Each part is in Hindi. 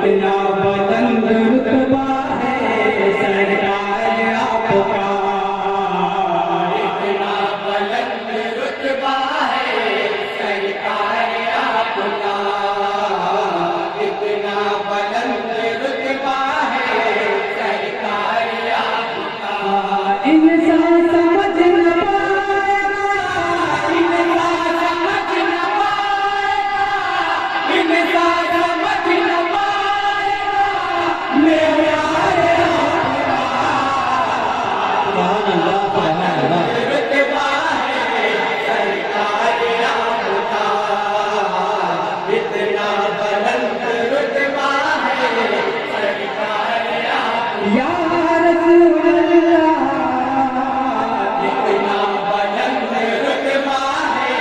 इतना बुलंद रुतबा है सरकार आपका, इतना बुलंद रुतबा है सरकार आपका, इतना बुलंद रुतबा है सरकार आपका। इंसान समझ न पाएगा, इंसान समझ न पाएगा, इंसान समझ न पाएगा मेरे आए आपका। रुतबा है सरकार आपका, इतना बुलंद रुतबा है सरकार आपका। या रसूल अल्लाह, इतना बुलंद रुतबा है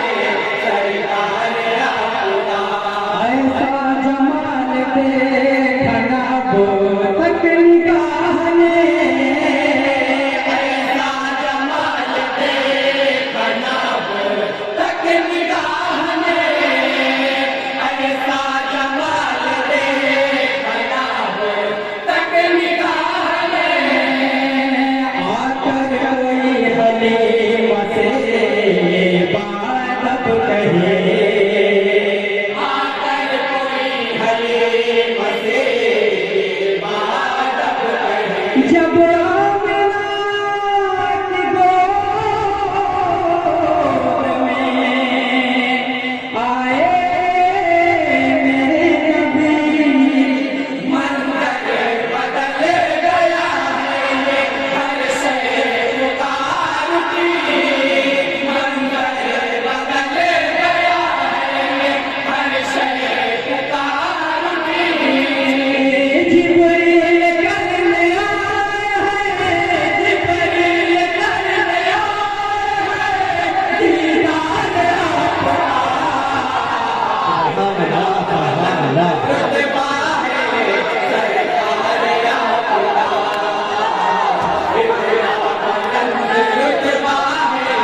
सरकार आपका। ऐसा जमाल देखना वो तक निगाह ने, ऐसा जमाल देखना वो तक निगाह ने, ऐसा जमाल देखना वो तक निगाह ने। आकर कोई हलीमा से बात अब कहे, आकर कोई हलीमा से बात अब कहे। जब आमिना की गोद में आए मेरे नबी, मंजर बदल गया है ये हर से पुकार की, मंजर बदल गया है ये हर से पुकार की। जिब्रील करने आए हैं, जिब्रील करने आए हैं दीदार आपका। रुतबा है सरकार आपका, इतना बुलंद रुतबा है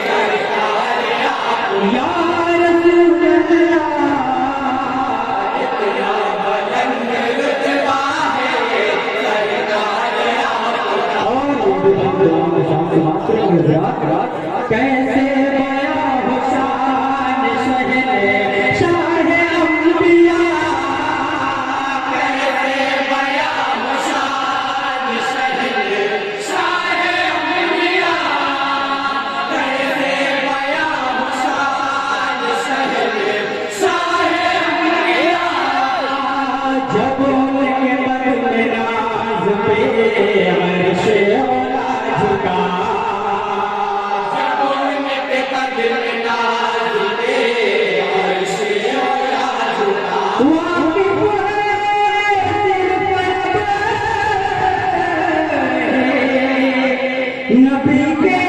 सरकार आपका। या रसूल अल्लाह, इतना बुलंद रुतबा है सरकार आपका। कैसे बया हो शान शहरे शाह अंबिया, कैसे बया हो शान शहरे शाह अंबिया, कैसे बया हो शान शहरे शाह अंबिया। जब उनके बदले नाज पे अर्श औला झुका, जब उनके बदले नाज पे अर्श औला झुका। वाकिफ है सिर पर नबी के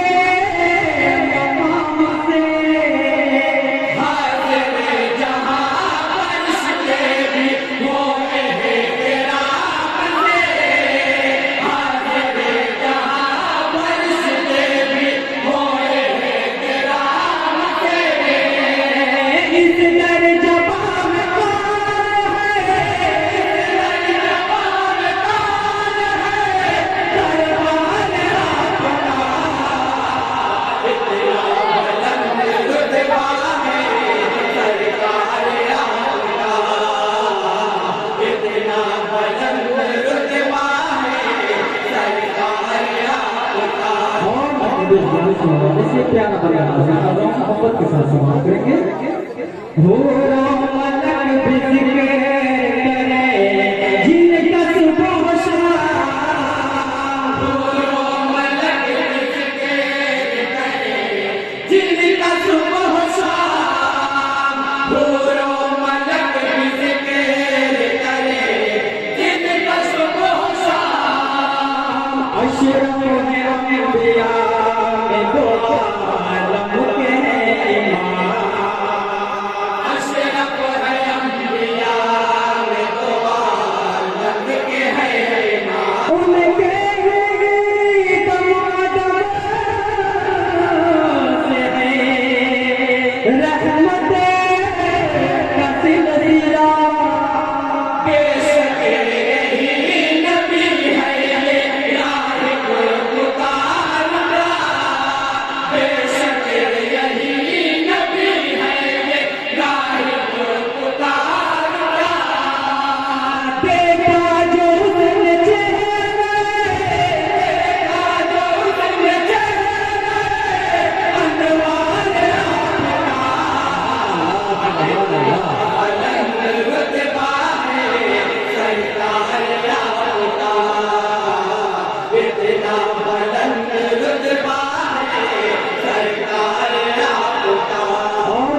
मकाम से, हाज़िर जहां फरिश्ते भी मोए हैं किराम से, हाज़िर जहां फरिश्ते भी मोए हैं किराम से। इस दर जबान कौन है, इस दर जबान कौन है दरबार आपका। इतना बुलंद रुतबा है सरकार आपका, इतना बुलंद रुतबा है सरकार आपका। इसलिए प्यारा बना मोहब्बत के साथ समाप्त करेंगे। हो मलक बिज़िक्र करे जिनका सुबह शाम, हो मलक बिज़िक्र करे जिनका सुबह शाम, हो मलक बिज़िक्र करे जिनका सुबह शाम। अशरफ है अंबिया में दो आलम के इमाम, अशरफ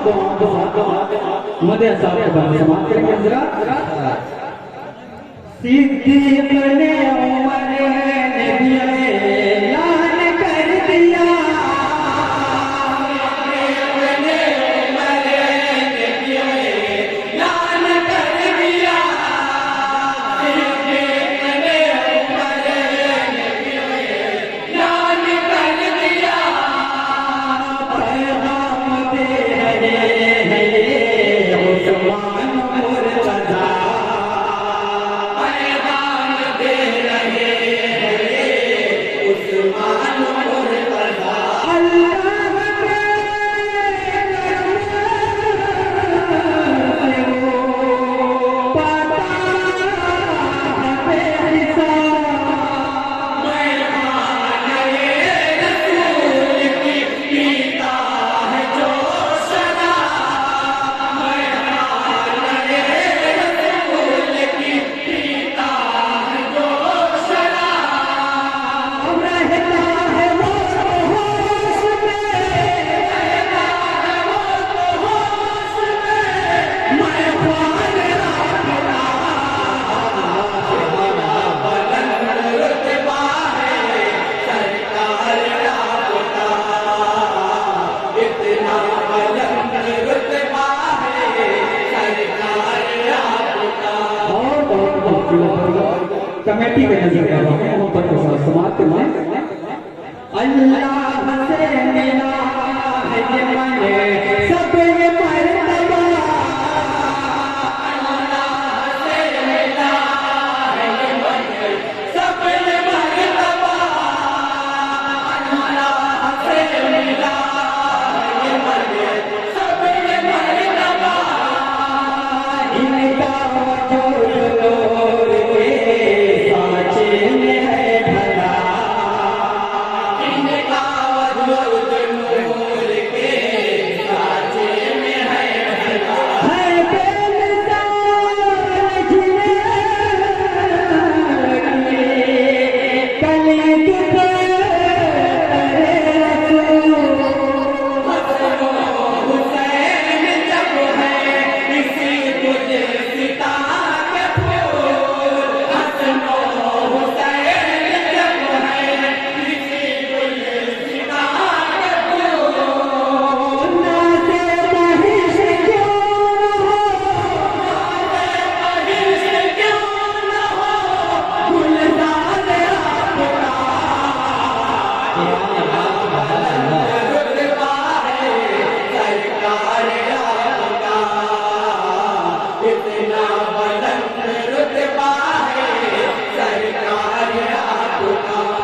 दुआओं के साथ मदे साहब के बारे में समाप्त करेंगे जरा। सिद्दीक ने उमर ने दिया ऐलान कर दिया, कमेटी के नजर आ रहा है मोहब्बत के साथ समाप्त करना। अल्लाह से मिला है ये मन सब ये मरतबा, अल्लाह से मिला है ये मन सब ये मरतबा, अल्लाह से मिला है ये मन सब ये मरतबा, इनका वजूद नूर के सांचे में है ढला, इनका वजूद नूर के सांचे में है ढला, है बेमिसाल जिंदगी कली तुझे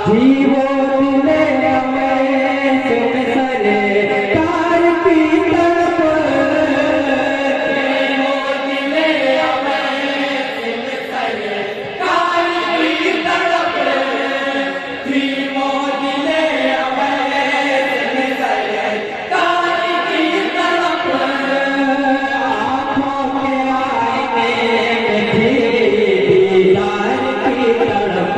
जीवो दिले हमें सुन सरे कार की तड़प, जीवो दिले हमें सुन सरे कार की तड़प, जीवो दिले हमें सुन सरे कार की तड़प, आँखों के आईने में दीदार की तड़प,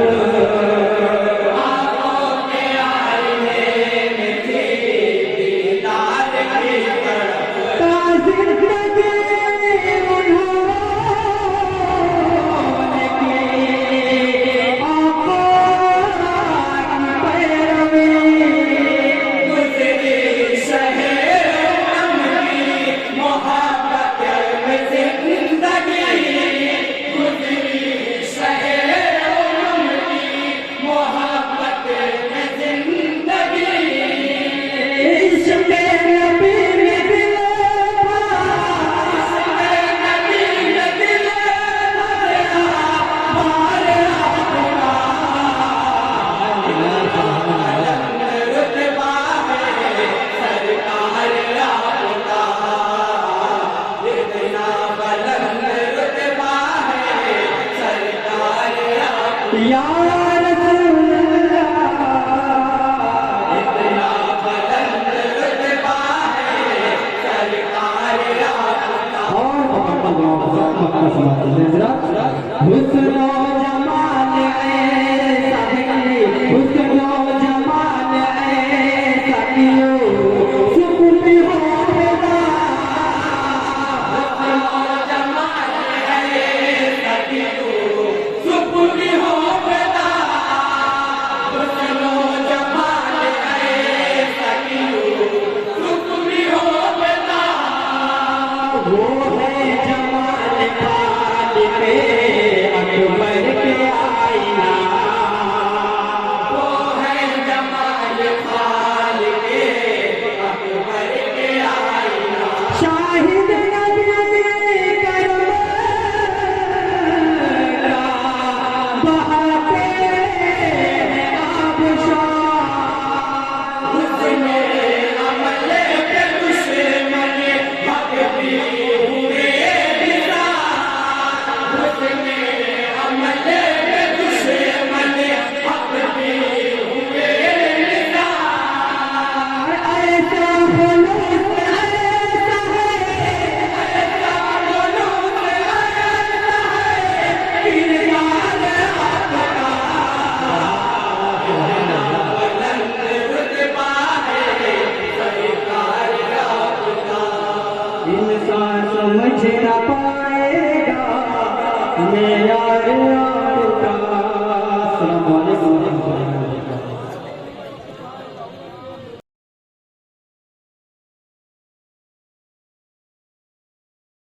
या रसूल अल्लाह इतना बुलंद रुतबा है सरकार आपका। हुस्न जमाल ऐसा है, हुस्न जमाल ऐसा कियो सुकुन हो बेदार, इंसान समझ न पाएगा मैं यार आपका